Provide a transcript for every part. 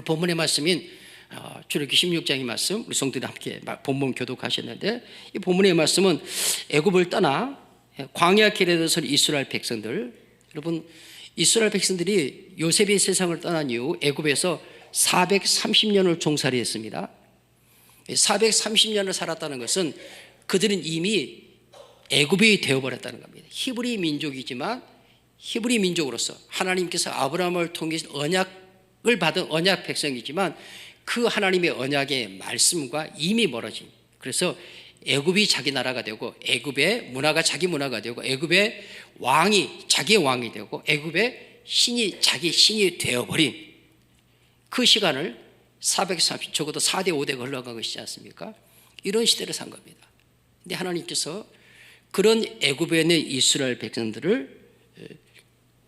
오늘 본문의 말씀인 출애굽기 16장의 말씀, 우리 성도들이 함께 본문 교독하셨는데, 이 본문의 말씀은 애굽을 떠나 광야 길에 들어선 이스라엘 백성들, 여러분 이스라엘 백성들이 요셉이 세상을 떠난 이후 애굽에서 430년을 종살이 했습니다. 430년을 살았다는 것은 그들은 이미 애굽이 되어버렸다는 겁니다. 히브리 민족이지만 히브리 민족으로서 하나님께서 아브라함을 통해 언약을 받은 언약 백성이지만 그 하나님의 언약의 말씀과 이미 멀어진, 그래서 애굽이 자기 나라가 되고 애굽의 문화가 자기 문화가 되고 애굽의 왕이 자기의 왕이 되고 애굽의 신이 자기 신이 되어버린 그 시간을 430, 적어도 4대 5대가 흘러간 것이지 않습니까? 이런 시대를 산 겁니다. 근데 하나님께서 그런 애굽에 있는 이스라엘 백성들을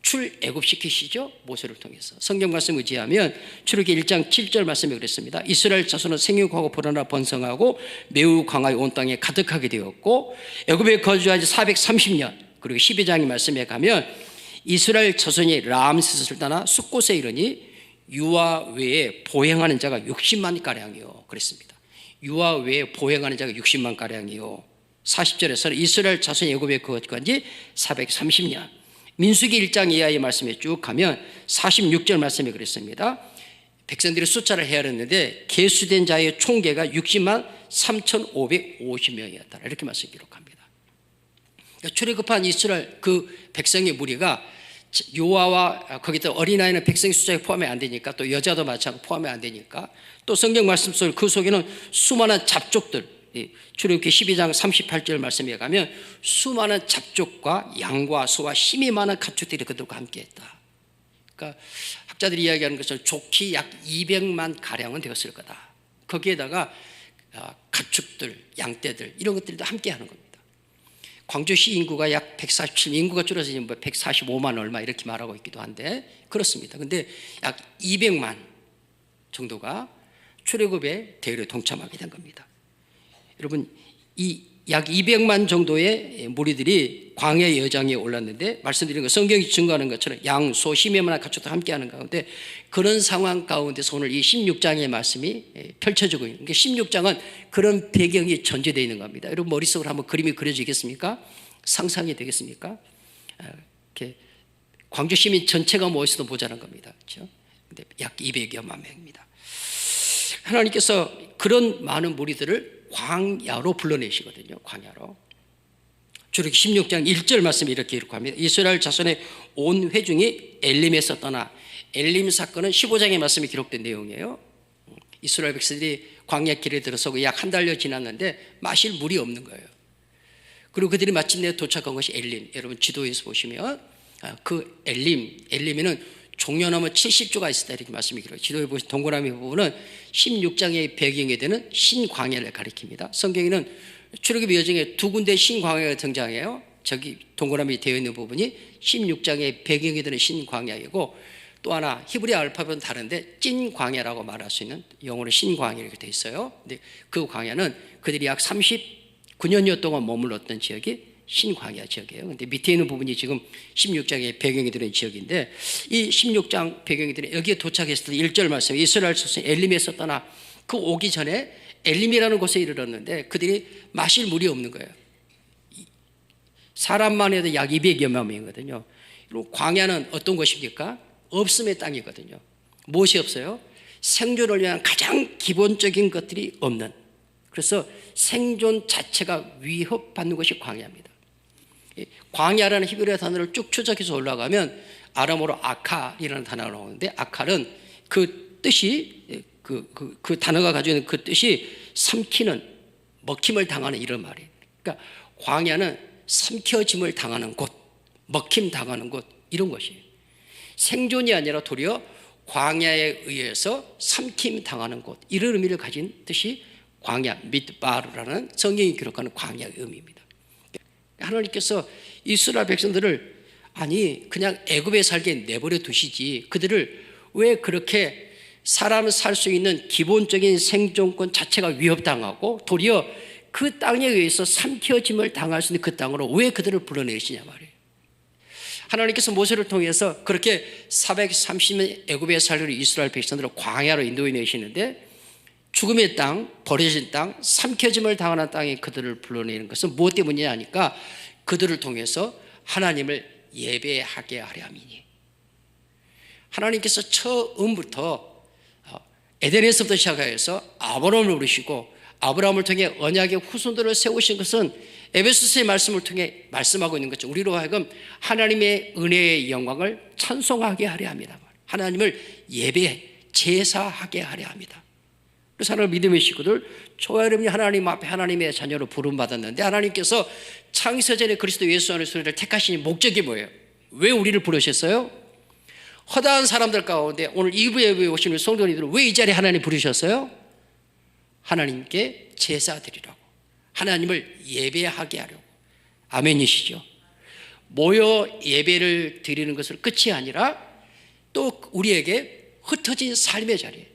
출애굽시키시죠. 모세를 통해서. 성경 말씀 의지하면 출애굽기 1장 7절 말씀에 그랬습니다. 이스라엘 자손은 생육하고 불어나 번성하고 매우 강하여 온 땅에 가득하게 되었고 애굽에 거주한 지 430년. 그리고 12장의 말씀에 가면 이스라엘 자손이 람세스를 떠나 숫곳에 이르니 유아 외에 보행하는 자가 60만 가량이요 그랬습니다. 유아 외에 보행하는 자가 60만 가량이요. 40절에서는 이스라엘 자손이 애굽에 거주한 지 430년. 민수기 1장 이하의 말씀에 쭉 가면 46절 말씀에 그랬습니다. 백성들이 숫자를 헤아렸는데 계수된 자의 총계가 60만 3,550명이었다. 이렇게 말씀 기록합니다. 출애굽한 이스라엘 그 백성의 무리가 요아와 거기다 어린아이는 백성의 숫자에 포함이 안 되니까, 또 여자도 마찬가지로 포함이 안 되니까, 또 성경 말씀 속 그 속에는 수많은 잡족들, 출애굽기 12장 38절 말씀에 가면 수많은 잡족과 양과 소와 힘이 많은 가축들이 그들과 함께했다. 그러니까 학자들이 이야기하는 것은 족히 약 200만 가량은 되었을 거다. 거기에다가 가축들, 양떼들 이런 것들도 함께하는 겁니다. 광주시 인구가 약 147, 인구가 줄어서 145만 얼마 이렇게 말하고 있기도 한데 그렇습니다. 근데 약 200만 정도가 출애굽의 대회에 동참하게 된 겁니다. 여러분, 이 약 200만 정도의 무리들이 광야의 여장에 올랐는데, 말씀드린 것 성경이 증거하는 것처럼 양, 소, 힘에 많은 가축도 함께하는 가운데 그런 상황 가운데서 오늘 이 16장의 말씀이 펼쳐지고 있는 게, 16장은 그런 배경이 전제되어 있는 겁니다. 여러분 머릿속으로 한번 그림이 그려지겠습니까? 상상이 되겠습니까? 이렇게 광주 시민 전체가 모여서도 모자란 겁니다. 그렇죠? 근데 약 200여만 명입니다. 하나님께서 그런 많은 무리들을 광야로 불러내시거든요. 광야로. 출애굽기 16장 1절 말씀이 이렇게 기록합니다. 이스라엘 자손의 온 회중이 엘림에서 떠나, 엘림 사건은 15장의 말씀이 기록된 내용이에요. 이스라엘 백성들이 광야 길에 들어서고 약 한 달여 지났는데 마실 물이 없는 거예요. 그리고 그들이 마침내 도착한 것이 엘림. 여러분 지도에서 보시면 그 엘림에는 종려나무 70조가 있었다 이렇게 말씀이 기록해요. 지도에 보시면 동그라미 부분은 16장의 배경이 되는 신광야를 가리킵니다. 성경에는 출애굽의 여정에 두 군데 신광야가 등장해요. 저기 동그라미 되어 있는 부분이 16장의 배경이 되는 신광야이고, 또 하나 히브리 알파벳은 다른데 찐광야라고 말할 수 있는 영어로 신광야 이렇게 되어 있어요. 근데 그 광야는 그들이 약 39년여 동안 머물렀던 지역이 신광야 지역이에요. 근데 밑에 있는 부분이 지금 16장의 배경이 되는 지역인데, 이 16장 배경이 되는 여기에 도착했을 때 1절 말씀, 이스라엘 자손이 엘림에서 떠나 그 오기 전에 엘림이라는 곳에 이르렀는데 그들이 마실 물이 없는 거예요. 사람만 해도 약 200여만 명이거든요. 그리고 광야는 어떤 곳입니까? 없음의 땅이거든요. 무엇이 없어요? 생존을 위한 가장 기본적인 것들이 없는, 그래서 생존 자체가 위협받는 것이 광야입니다. 광야라는 히브리어 단어를 쭉 추적해서 올라가면 아람어로 아칼이라는 단어가 나오는데, 아칼은 그 뜻이 그 단어가 가지고 있는 그 뜻이 삼키는, 먹힘을 당하는 이런 말이에요. 그러니까 광야는 삼켜짐을 당하는 곳, 먹힘 당하는 곳, 이런 것이에요. 생존이 아니라 도리어 광야에 의해서 삼킴 당하는 곳, 이런 의미를 가진 뜻이 광야, 미드바르라는 성경이 기록하는 광야의 의미입니다. 하나님께서 이스라엘 백성들을 아니 그냥 애굽에 살게 내버려 두시지, 그들을 왜 그렇게 사람 살 수 있는 기본적인 생존권 자체가 위협당하고 도리어 그 땅에 의해서 삼켜짐을 당할 수 있는 그 땅으로 왜 그들을 불러내시냐 말이에요. 하나님께서 모세를 통해서 그렇게 430년 애굽에 살던 이스라엘 백성들을 광야로 인도해 내시는데 죽음의 땅, 버려진 땅, 삼켜짐을 당하는 땅에 그들을 불러내는 것은 무엇 때문이냐 하니까 그들을 통해서 하나님을 예배하게 하려 함이니. 하나님께서 처음부터 에덴에서부터 시작해서 아브라함을 부르시고 아브라함을 통해 언약의 후손들을 세우신 것은 에베소서의 말씀을 통해 말씀하고 있는 것죠. 우리로 하여금 하나님의 은혜의 영광을 찬송하게 하려 합니다. 하나님을 예배, 제사하게 하려 합니다. 그래서 하나님 믿음의 식구들, 저와 여러분이 하나님 앞에 하나님의 자녀로 부름받았는데 하나님께서 창세전에 그리스도 예수 안에서 우리를 택하신 목적이 뭐예요? 왜 우리를 부르셨어요? 허다한 사람들 가운데 오늘 2부에 오시는 성도님들은 왜 이 자리에 하나님 부르셨어요? 하나님께 제사 드리라고, 하나님을 예배하게 하려고. 아멘이시죠? 모여 예배를 드리는 것은 끝이 아니라 또 우리에게 흩어진 삶의 자리,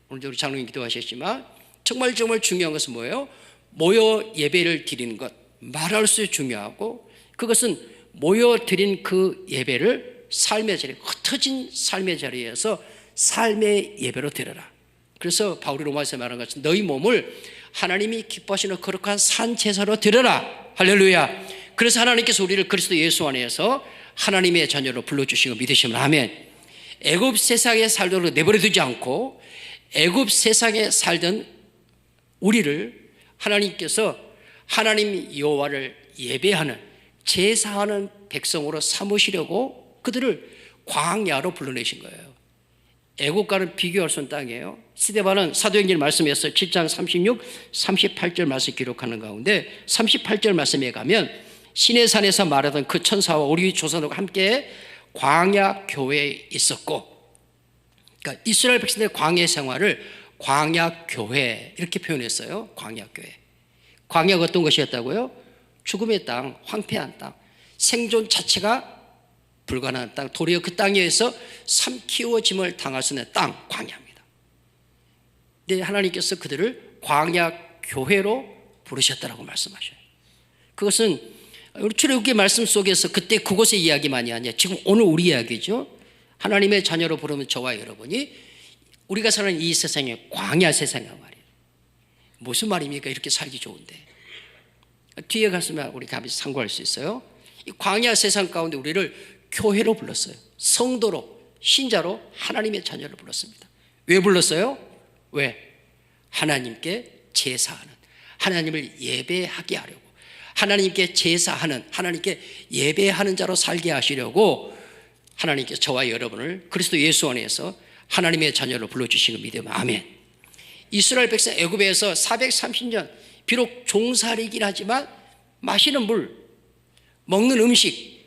오늘도 우리 장로님 기도하셨지만 정말 중요한 것은 뭐예요? 모여 예배를 드리는 것, 말할 수 중요하고 그것은 모여 드린 그 예배를 삶의 자리, 흩어진 삶의 자리에서 삶의 예배로 드려라. 그래서 바울이 로마서에 말한 것은 너희 몸을 하나님이 기뻐하시는 거룩한 산 제사로 드려라. 할렐루야. 그래서 하나님께서 우리를 그리스도 예수 안에서 하나님의 자녀로 불러주신 거 믿으시면 아멘. 애굽 세상에 살도록 내버려 두지 않고 애굽 세상에 살던 우리를 하나님께서 하나님 여호와를 예배하는 제사하는 백성으로 삼으시려고 그들을 광야로 불러내신 거예요. 애국과는 비교할 수 없는 땅이에요. 스데반은 사도행전 말씀에서 7장 36, 38절 말씀 기록하는 가운데 38절 말씀에 가면 시내산에서 말하던 그 천사와 우리 조상들과 함께 광야 교회에 있었고, 그러니까 이스라엘 백성들의 광야 생활을 광야 교회 이렇게 표현했어요. 광야 교회. 광야가 어떤 것이었다고요? 죽음의 땅, 황폐한 땅, 생존 자체가 불가능한 땅, 도리어 그 땅에서 삼키워짐을 당할 수 있는 땅, 광야입니다. 근데 하나님께서 그들을 광야 교회로 부르셨다라고 말씀하셔요. 그것은 우리 출애굽기 말씀 속에서 그때 그곳의 이야기만이 아니야. 지금 오늘 우리 이야기죠. 하나님의 자녀로 부르면 저와 여러분이 우리가 사는 이 세상에 광야 세상이란 말이에요. 무슨 말입니까? 이렇게 살기 좋은데. 뒤에 갔으면 우리 같이 참고할 수 있어요. 이 광야 세상 가운데 우리를 교회로 불렀어요. 성도로, 신자로 하나님의 자녀를 불렀습니다. 왜 불렀어요? 왜? 하나님께 제사하는, 하나님을 예배하게 하려고, 하나님께 제사하는, 하나님께 예배하는 자로 살게 하시려고 하나님께서 저와 여러분을 그리스도 예수 안에서 하나님의 자녀로 불러주신 거 믿으면 아멘. 이스라엘 백성 애굽에서 430년 비록 종살이긴 하지만 마시는 물, 먹는 음식,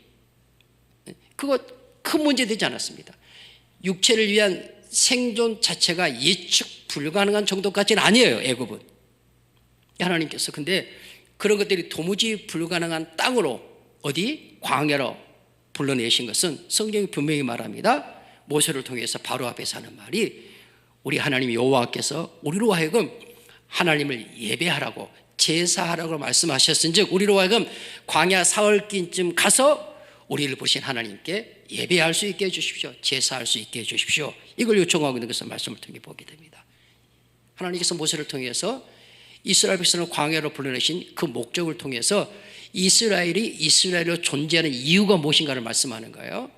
그거 큰 문제 되지 않았습니다. 육체를 위한 생존 자체가 예측 불가능한 정도까지는 아니에요. 애굽은 하나님께서. 근데 그런 것들이 도무지 불가능한 땅으로, 어디? 광야로 불러내신 것은 성경이 분명히 말합니다. 모세를 통해서 바로 앞에서 하는 말이 우리 하나님 여호와께서 우리로 하여금 하나님을 예배하라고, 제사하라고 말씀하셨은즉 우리로 하여금 광야 사흘길쯤 가서 우리를 부르신 하나님께 예배할 수 있게 해주십시오. 제사할 수 있게 해주십시오. 이걸 요청하고 있는 것을 말씀을 통해 보게 됩니다. 하나님께서 모세를 통해서 이스라엘 백성을 광야로 불러내신 그 목적을 통해서 이스라엘이 이스라엘로 존재하는 이유가 무엇인가를 말씀하는 거예요.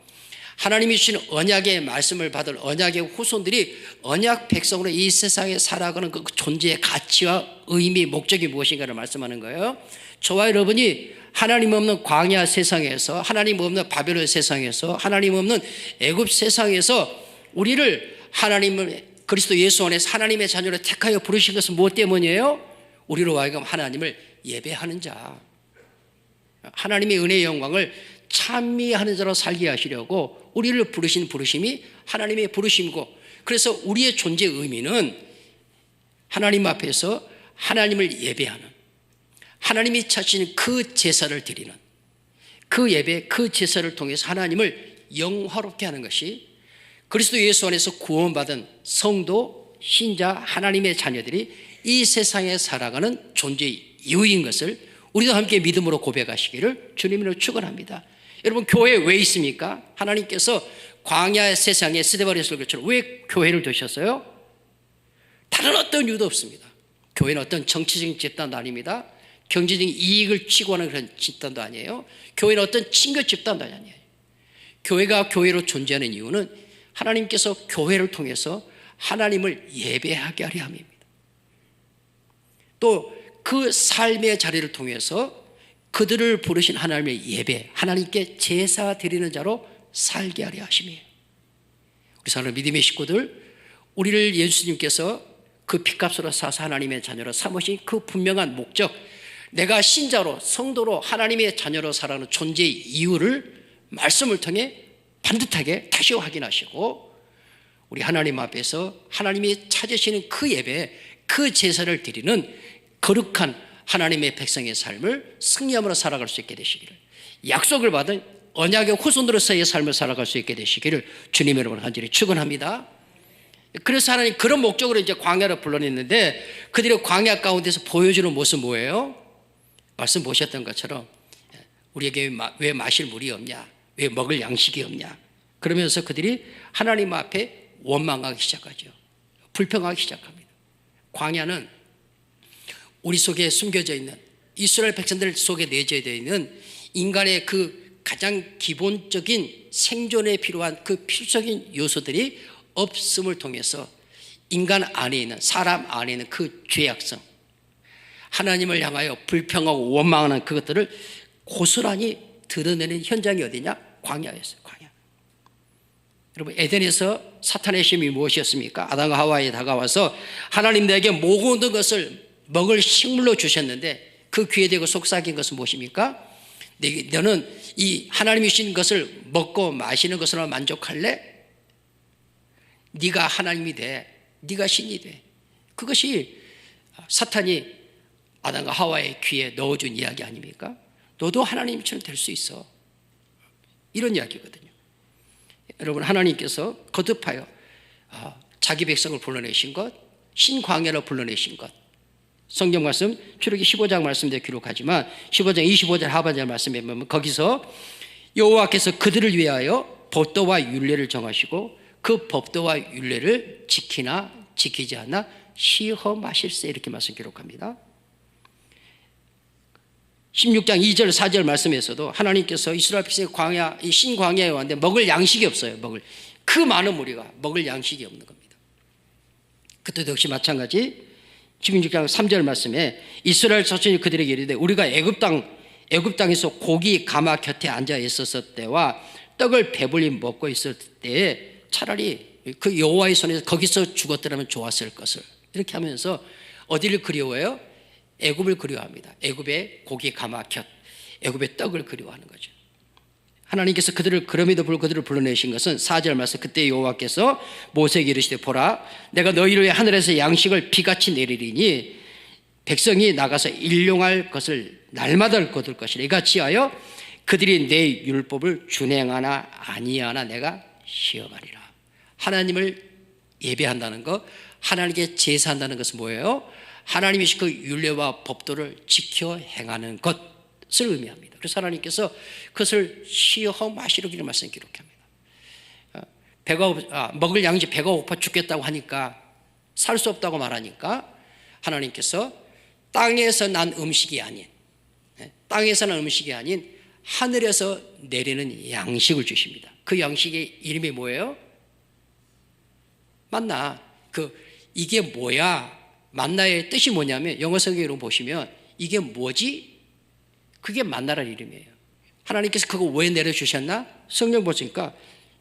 하나님이 주신 언약의 말씀을 받을 언약의 후손들이 언약 백성으로 이 세상에 살아가는 그 존재의 가치와 의미, 목적이 무엇인가를 말씀하는 거예요. 저와 여러분이 하나님 없는 광야 세상에서, 하나님 없는 바벨론 세상에서, 하나님 없는 애굽 세상에서 우리를 하나님을 그리스도 예수 안에서 하나님의 자녀로 택하여 부르신 것은 무엇 때문이에요? 우리로 하여금 하나님을 예배하는 자, 하나님의 은혜의 영광을 찬미하는 자로 살게 하시려고 우리를 부르신 부르심이 하나님의 부르심이고, 그래서 우리의 존재의 의미는 하나님 앞에서 하나님을 예배하는, 하나님이 찾으시는 그 제사를 드리는, 그 예배, 그 제사를 통해서 하나님을 영화롭게 하는 것이 그리스도 예수 안에서 구원받은 성도, 신자, 하나님의 자녀들이 이 세상에 살아가는 존재의 이유인 것을 우리도 함께 믿음으로 고백하시기를 주님으로 축원합니다. 여러분 교회 왜 있습니까? 하나님께서 광야 세상에 스데바리스를 것처럼 왜 교회를 두셨어요? 다른 어떤 이유도 없습니다. 교회는 어떤 정치적인 집단도 아닙니다. 경제적인 이익을 추구하는 그런 집단도 아니에요. 교회는 어떤 친교 집단도 아니에요. 교회가 교회로 존재하는 이유는 하나님께서 교회를 통해서 하나님을 예배하게 하려 함입니다. 또 그 삶의 자리를 통해서 그들을 부르신 하나님의 예배, 하나님께 제사 드리는 자로 살게 하려 하심이에요. 우리 사랑하는 믿음의 식구들, 우리를 예수님께서 그 핏값으로 사서 하나님의 자녀로 삼으신 그 분명한 목적, 내가 신자로 성도로 하나님의 자녀로 살아가는 존재의 이유를 말씀을 통해 반듯하게 다시 확인하시고 우리 하나님 앞에서 하나님이 찾으시는 그 예배, 그 제사를 드리는 거룩한 하나님의 백성의 삶을 승리함으로 살아갈 수 있게 되시기를, 약속을 받은 언약의 후손으로서의 삶을 살아갈 수 있게 되시기를 주님 여러분 간절히 축원합니다. 그래서 하나님 그런 목적으로 이제 광야를 불러냈는데 그들의 광야 가운데서 보여주는 모습 뭐예요? 말씀 보셨던 것처럼 우리에게 왜 마실 물이 없냐, 왜 먹을 양식이 없냐, 그러면서 그들이 하나님 앞에 원망하기 시작하죠. 불평하기 시작합니다. 광야는 우리 속에 숨겨져 있는, 이스라엘 백성들 속에 내재되어 있는 인간의 그 가장 기본적인 생존에 필요한 그 필수적인 요소들이 없음을 통해서 인간 안에 있는, 사람 안에 있는 그 죄악성, 하나님을 향하여 불평하고 원망하는 그것들을 고스란히 드러내는 현장이 어디냐? 광야였어요. 광야. 여러분, 에덴에서 사탄의 시험이 무엇이었습니까? 아담과 하와에 다가와서 하나님 내게 모든 것을 먹을 식물로 주셨는데 그 귀에 대고 속삭인 것은 무엇입니까? 너는 이 하나님이 주신 것을 먹고 마시는 것으로 만족할래? 네가 하나님이 돼, 네가 신이 돼. 그것이 사탄이 아담과 하와의 귀에 넣어준 이야기 아닙니까? 너도 하나님처럼 될 수 있어, 이런 이야기거든요. 여러분, 하나님께서 거듭하여 자기 백성을 불러내신 것, 신광야로 불러내신 것, 성경 말씀 출애기 15장 말씀대로 기록하지만 15장 25절 하반절 말씀에 보면 거기서 여호와께서 그들을 위하여 법도와 율례를 정하시고 그 법도와 율례를 지키나 지키지 않나 시험하실세, 이렇게 말씀 기록합니다. 16장 2절 4절 말씀에서도 하나님께서 이스라엘 백성의 광야, 이 신광야에 왔는데 먹을 양식이 없어요. 그 많은 무리가 먹을 양식이 없는 겁니다. 그때도 역시 마찬가지 16장 3절 말씀에 이스라엘 자손이 그들에게 이르되 우리가 애굽 땅에서 고기 가마 곁에 앉아 있었을 때와 떡을 배불리 먹고 있을 때에 차라리 그 여호와의 손에서 거기서 죽었더라면 좋았을 것을, 이렇게 하면서 어디를 그리워해요? 애굽을 그리워합니다. 애굽의 고기 가마 곁, 애굽의 떡을 그리워하는 거죠. 하나님께서 그럼에도 불구하고 그들을 불러내신 것은 4절 말씀, 그때 여호와께서 모세에게 이르시되 보라, 내가 너희를 위해 하늘에서 양식을 비같이 내리리니 백성이 나가서 일용할 것을 날마다 거둘 것이라. 이같이 하여 그들이 내 율법을 준행하나 아니하나 내가 시험하리라. 하나님을 예배한다는 것, 하나님께 제사한다는 것은 뭐예요? 하나님이 그 율례와 법도를 지켜 행하는 것을 의미합니다. 그래서 하나님께서 그것을 시험하시려고 이런 말씀 기록합니다. 먹을 양식 배가 고파 죽겠다고 하니까, 살 수 없다고 말하니까 하나님께서 땅에서 난 음식이 아닌, 땅에서 난 음식이 아닌 하늘에서 내리는 양식을 주십니다. 그 양식의 이름이 뭐예요? 만나. 이게 뭐야? 만나의 뜻이 뭐냐면 영어 성경으로 보시면 이게 뭐지? 그게 만나라는 이름이에요. 하나님께서 그거 왜 내려주셨나? 성경 보니까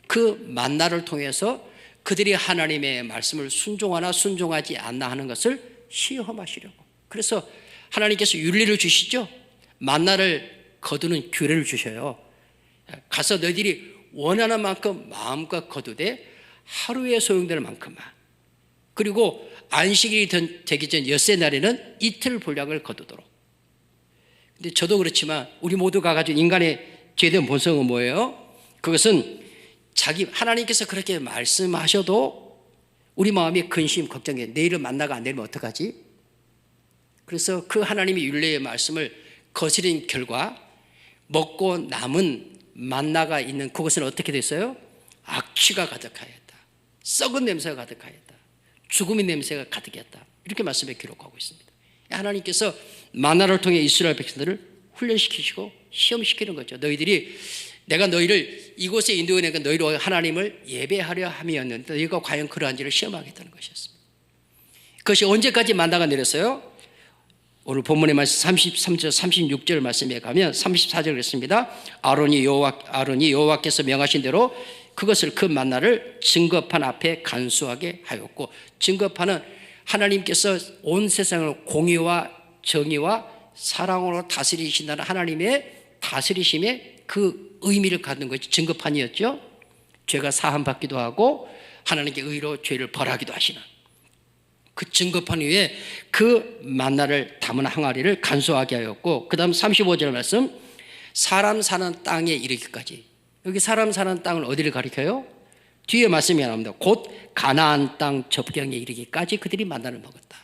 그 만나를 통해서 그들이 하나님의 말씀을 순종하나 순종하지 않나 하는 것을 시험하시려고. 그래서 하나님께서 율례를 주시죠. 만나를 거두는 규례를 주셔요. 가서 너희들이 원하는 만큼 마음껏 거두되 하루에 소용되는 만큼만, 그리고 안식일이 되기 전 엿새 날에는 이틀 분량을 거두도록. 근데 저도 그렇지만 우리 모두가 가진 인간의 죄된 본성은 뭐예요? 그것은 하나님께서 그렇게 말씀하셔도 우리 마음이 근심, 걱정해. 내일은 만나가 안 되면 어떡하지? 그래서 그 하나님의 율례의 말씀을 거스린 결과 먹고 남은 만나가 있는 그곳은 어떻게 됐어요? 악취가 가득하였다. 썩은 냄새가 가득하였다. 죽음의 냄새가 가득했다. 이렇게 말씀에 기록하고 있습니다. 하나님께서 만나를 통해 이스라엘 백성들을 훈련시키시고 시험시키는 거죠. 너희들이 내가 너희를 이곳에 인도해 내가 너희로 하나님을 예배하려 함이었는데 너희가 과연 그러한지를 시험하겠다는 것이었습니다. 그것이 언제까지 만나가 내렸어요? 오늘 본문의 말씀 33절 36절 말씀에 가면 34절 그랬습니다. 아론이 여호와께서 명하신 대로 그것을 그 만나를 증거판 앞에 간수하게 하였고, 증거판은 하나님께서 온 세상을 공의와 정의와 사랑으로 다스리신다는 하나님의 다스리심의 그 의미를 갖는 것이 증거판이었죠. 죄가 사함받기도 하고 하나님께 의로 죄를 벌하기도 하시는 그 증거판 위에 그 만나를 담은 항아리를 간수하게 하였고, 그 다음 35절 말씀, 사람 사는 땅에 이르기까지. 여기 사람 사는 땅을 어디를 가리켜요? 뒤에 말씀이 나옵니다. 곧 가나안 땅 접경에 이르기까지 그들이 만나를 먹었다.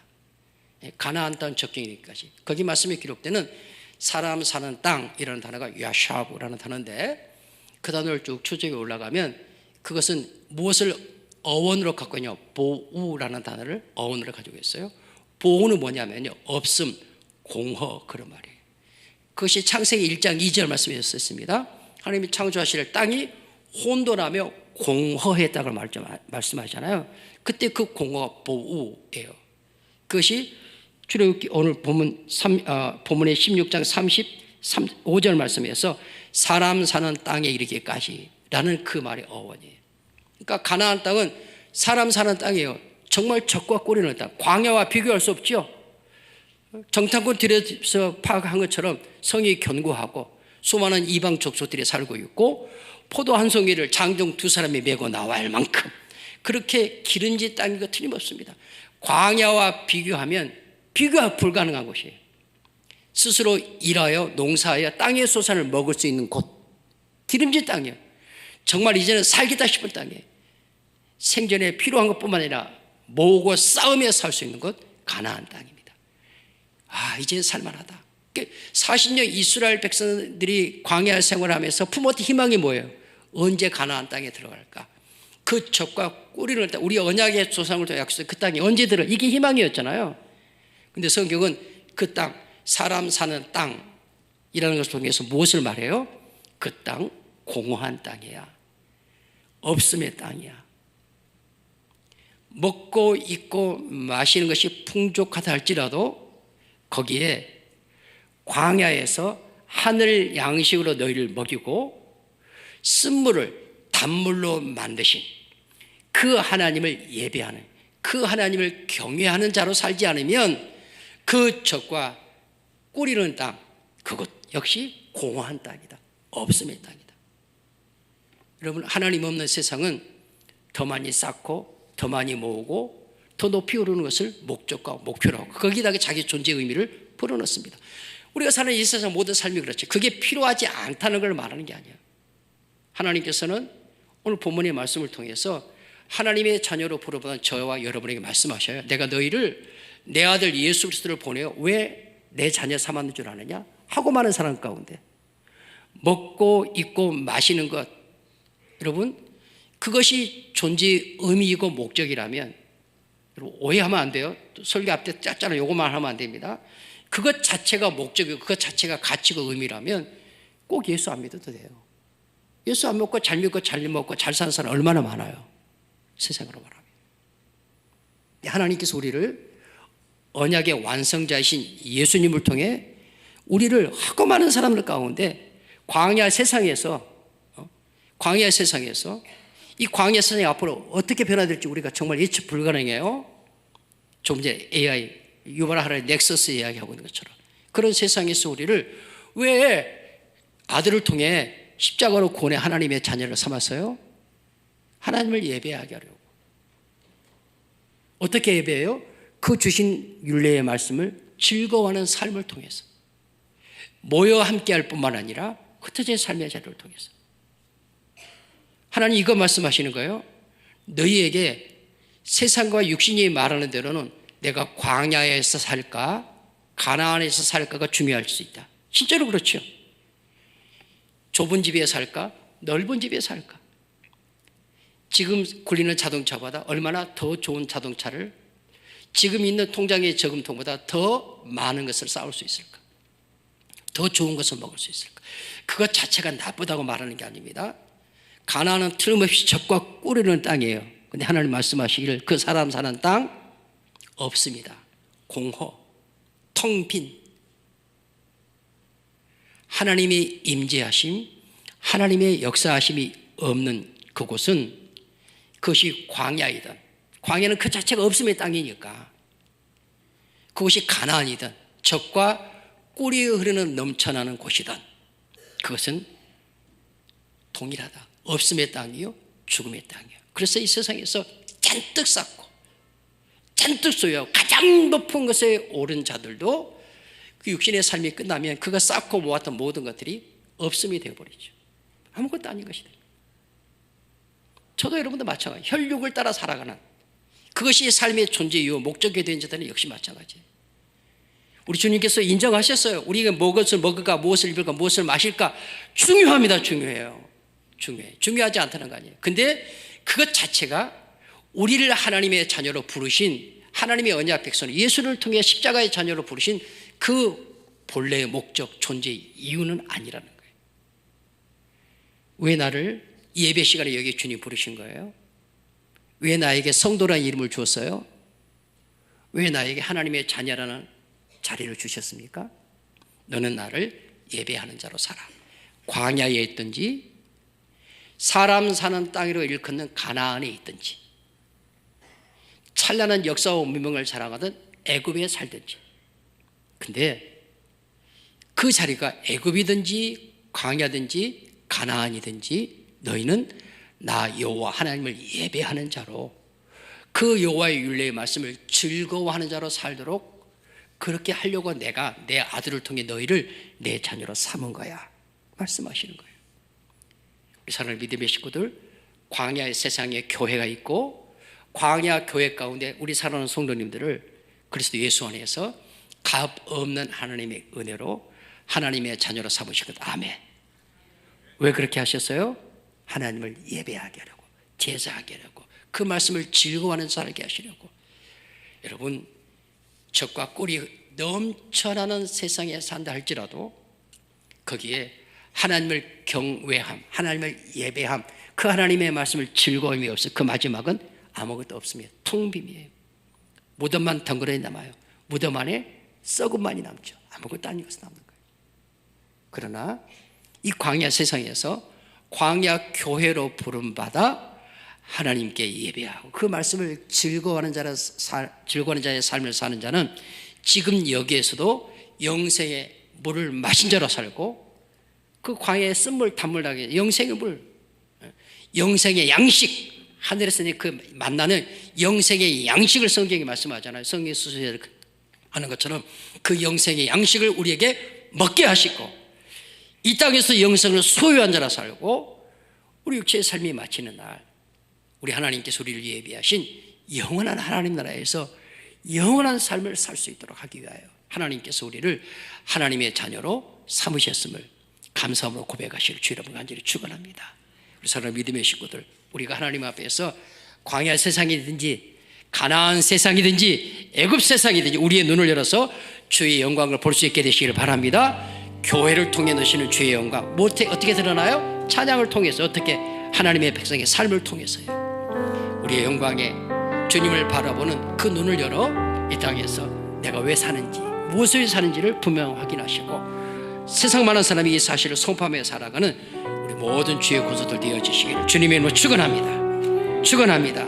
가나안 땅 접경에 이르기까지. 거기 말씀에 기록되는 사람 사는 땅이라는 단어가 야샤브라는 단어인데, 그 단어를 쭉 추적해 올라가면 그것은 무엇을 어원으로 갖고 있냐? 보우라는 단어를 어원으로 가지고 있어요. 보우는 뭐냐면요, 없음, 공허, 그런 말이에요. 그것이 창세기 1장 2절 말씀에 썼습니다. 하나님이 창조하실 땅이 혼돈하며 공허했다고 말씀하잖아요. 그때 그 공허가 보우예요. 그것이 출애굽기 오늘 본문의 16장 35절 말씀에서 사람 사는 땅에 이르기까지라는 그 말의 어원이에요. 그러니까 가나안 땅은 사람 사는 땅이에요. 정말 적과 꼬리는 땅, 광야와 비교할 수 없죠. 정탐꾼 들에서 파악한 것처럼 성이 견고하고 수많은 이방 족속들이 살고 있고 포도 한 송이를 장정 두 사람이 메고 나와야 할 만큼 그렇게 기름진 땅이고 틀림없습니다. 광야와 비교하면 비교가 불가능한 곳이에요. 스스로 일하여 농사하여 땅의 소산을 먹을 수 있는 곳, 기름진 땅이에요. 정말 이제는 살겠다 싶은 땅이에요. 생존에 필요한 것뿐만 아니라 모으고 싸우며 살 수 있는 곳, 가나안 땅입니다. 이제 살만하다. 40년 이스라엘 백성들이 광야 생활하면서 품었던 희망이 뭐예요? 언제 가나안 땅에 들어갈까? 그 적과 꼬리를 땅, 우리 언약의 조상을 통해 약속한 그 땅이 언제 들어? 이게 희망이었잖아요. 근데 성경은 그 땅, 사람 사는 땅이라는 것을 통해서 무엇을 말해요? 그 땅 공허한 땅이야. 없음의 땅이야. 먹고 입고 마시는 것이 풍족하다 할지라도 거기에 광야에서 하늘 양식으로 너희를 먹이고 쓴물을 단물로 만드신 그 하나님을 예배하는, 그 하나님을 경외하는 자로 살지 않으면 그 적과 꾸리는 땅, 그것 역시 공허한 땅이다. 없음의 땅이다. 여러분, 하나님 없는 세상은 더 많이 쌓고 더 많이 모으고 더 높이 오르는 것을 목적과 목표로 하고 거기다가 자기 존재의 의미를 불어넣습니다. 우리가 사는 이 세상 모든 삶이 그렇지, 그게 필요하지 않다는 걸 말하는 게 아니에요. 하나님께서는 오늘 본문의 말씀을 통해서 하나님의 자녀로 부르짖는 저와 여러분에게 말씀하셔요. 내가 너희를 내 아들 예수 그리스도를 보내어 왜 내 자녀 삼았는 줄 아느냐? 하고 많은 사람 가운데 먹고 입고 마시는 것, 여러분, 그것이 존재의 의미이고 목적이라면 여러분 오해하면 안 돼요. 설교 앞에 짰잖아요. 요것만 하면 안 됩니다. 그것 자체가 목적이고 그것 자체가 가치고 의미라면 꼭 예수 안 믿어도 돼요. 예수 안 믿고 잘 믿고 잘 먹고 잘 사는 사람 얼마나 많아요. 세상으로 말하면. 하나님께서 우리를 언약의 완성자이신 예수님을 통해 우리를 하고 많은 사람들 가운데 광야 세상에서 이 광야 세상이 앞으로 어떻게 변화될지 우리가 정말 예측 불가능해요. 좀 전에 AI, 유발하라의 넥서스 이야기하고 있는 것처럼 그런 세상에서 우리를 왜 아들을 통해 십자가로 구원해 하나님의 자녀를 삼았어요? 하나님을 예배하게 하려고. 어떻게 예배해요? 그 주신 율례의 말씀을 즐거워하는 삶을 통해서 모여 함께할 뿐만 아니라 흩어진 삶의 자리를 통해서. 하나님 이거 말씀하시는 거예요. 너희에게 세상과 육신이 말하는 대로는 내가 광야에서 살까 가나안에서 살까가 중요할 수 있다. 실제로 그렇죠. 좁은 집에 살까? 넓은 집에 살까? 지금 굴리는 자동차보다 얼마나 더 좋은 자동차를 지금 있는 통장의 저금통보다 더 많은 것을 쌓을 수 있을까? 더 좋은 것을 먹을 수 있을까? 그것 자체가 나쁘다고 말하는 게 아닙니다. 가나안은 틀림없이 적과 꿀이는 땅이에요. 근데 하나님 말씀하시기를 그 사람 사는 땅 없습니다. 공허, 텅 빈. 하나님의 임재하심, 하나님의 역사하심이 없는 그곳은 그것이 광야이든, 광야는 그 자체가 없음의 땅이니까, 그것이 가나안이든 적과 꿀이 흐르는 넘쳐나는 곳이든 그것은 동일하다. 없음의 땅이요, 죽음의 땅이요. 그래서 이 세상에서 잔뜩 쌓고 잔뜩 소유하고 가장 높은 것에 오른 자들도 그 육신의 삶이 끝나면 그가 쌓고 모았던 모든 것들이 없음이 되어버리죠. 아무것도 아닌 것이 됩니다. 저도 여러분도 마찬가지. 혈육을 따라 살아가는 그것이 삶의 존재 이유 목적이 된 자들은 역시 마찬가지예요. 우리 주님께서 인정하셨어요. 우리가 무엇을 먹을까, 무엇을 입을까, 무엇을 마실까 중요합니다. 중요해요. 중요하지 않다는 거 아니에요. 근데 그것 자체가 우리를 하나님의 자녀로 부르신 하나님의 언약 백성 예수를 통해 십자가의 자녀로 부르신 그 본래의 목적, 존재 이유는 아니라는 거예요. 왜 나를 예배 시간에 여기 주님 부르신 거예요? 왜 나에게 성도라는 이름을 주었어요? 왜 나에게 하나님의 자녀라는 자리를 주셨습니까? 너는 나를 예배하는 자로 살아. 광야에 있든지 사람 사는 땅으로 일컫는 가나안에 있든지 찬란한 역사와 문명을 자랑하던 애굽에 살든지, 근데 그 자리가 애굽이든지 광야든지 가나안이든지 너희는 나 여호와 하나님을 예배하는 자로 그 여호와의 율례의 말씀을 즐거워하는 자로 살도록 그렇게 하려고 내가 내 아들을 통해 너희를 내 자녀로 삼은 거야 말씀하시는 거예요. 우리 사랑하는 믿음의 식구들, 광야의 세상에 교회가 있고 광야 교회 가운데 우리 사랑하는 성도님들을 그리스도 예수 안에서 값 없는 하나님의 은혜로 하나님의 자녀로 삼으시거든. 아멘. 왜 그렇게 하셨어요? 하나님을 예배하게 하려고, 제사하게 하려고, 그 말씀을 즐거워하는 살게 하시려고. 여러분, 적과 꿀이 넘쳐나는 세상에 산다 할지라도 거기에 하나님을 경외함, 하나님을 예배함, 그 하나님의 말씀을 즐거움이 없어. 그 마지막은 아무것도 없습니다. 텅 빔이에요. 무덤만 덩그러니 남아요. 무덤 안에 썩음만이 남죠. 아무것도 아닌 것이 남는 거예요. 그러나 이 광야 세상에서 광야 교회로 부름받아 하나님께 예배하고 그 말씀을 즐거워하는 자의 삶을 사는 자는 지금 여기에서도 영생의 물을 마신 자로 살고 그 광야의 쓴물 단물 나게 영생의 물, 영생의 양식, 하늘에서 그 만나는 영생의 양식을 성경이 말씀하잖아요. 성경 수수제를 하는 것처럼 그 영생의 양식을 우리에게 먹게 하시고 이 땅에서 영생을 소유한 자라 살고 우리 육체의 삶이 마치는 날 우리 하나님께서 우리를 예비하신 영원한 하나님 나라에서 영원한 삶을 살 수 있도록 하기 위하여 하나님께서 우리를 하나님의 자녀로 삼으셨음을 감사함으로 고백하시길 주 여러분 간절히 축원합니다. 우리 사랑하는 믿음의 식구들, 우리가 하나님 앞에서 광야 세상이든지 가나안 세상이든지 애굽 세상이든지 우리의 눈을 열어서 주의 영광을 볼 수 있게 되시기를 바랍니다. 교회를 통해 넣으시는 주의 영광 어떻게 드러나요? 찬양을 통해서, 어떻게? 하나님의 백성의 삶을 통해서요. 우리의 영광에 주님을 바라보는 그 눈을 열어 이 땅에서 내가 왜 사는지, 무엇을 사는지를 분명 확인하시고 세상 많은 사람이 이 사실을 선포하며 살아가는 우리 모든 주의 고소들 되어지시기를 주님의 이름으로 축원합니다. 축원합니다.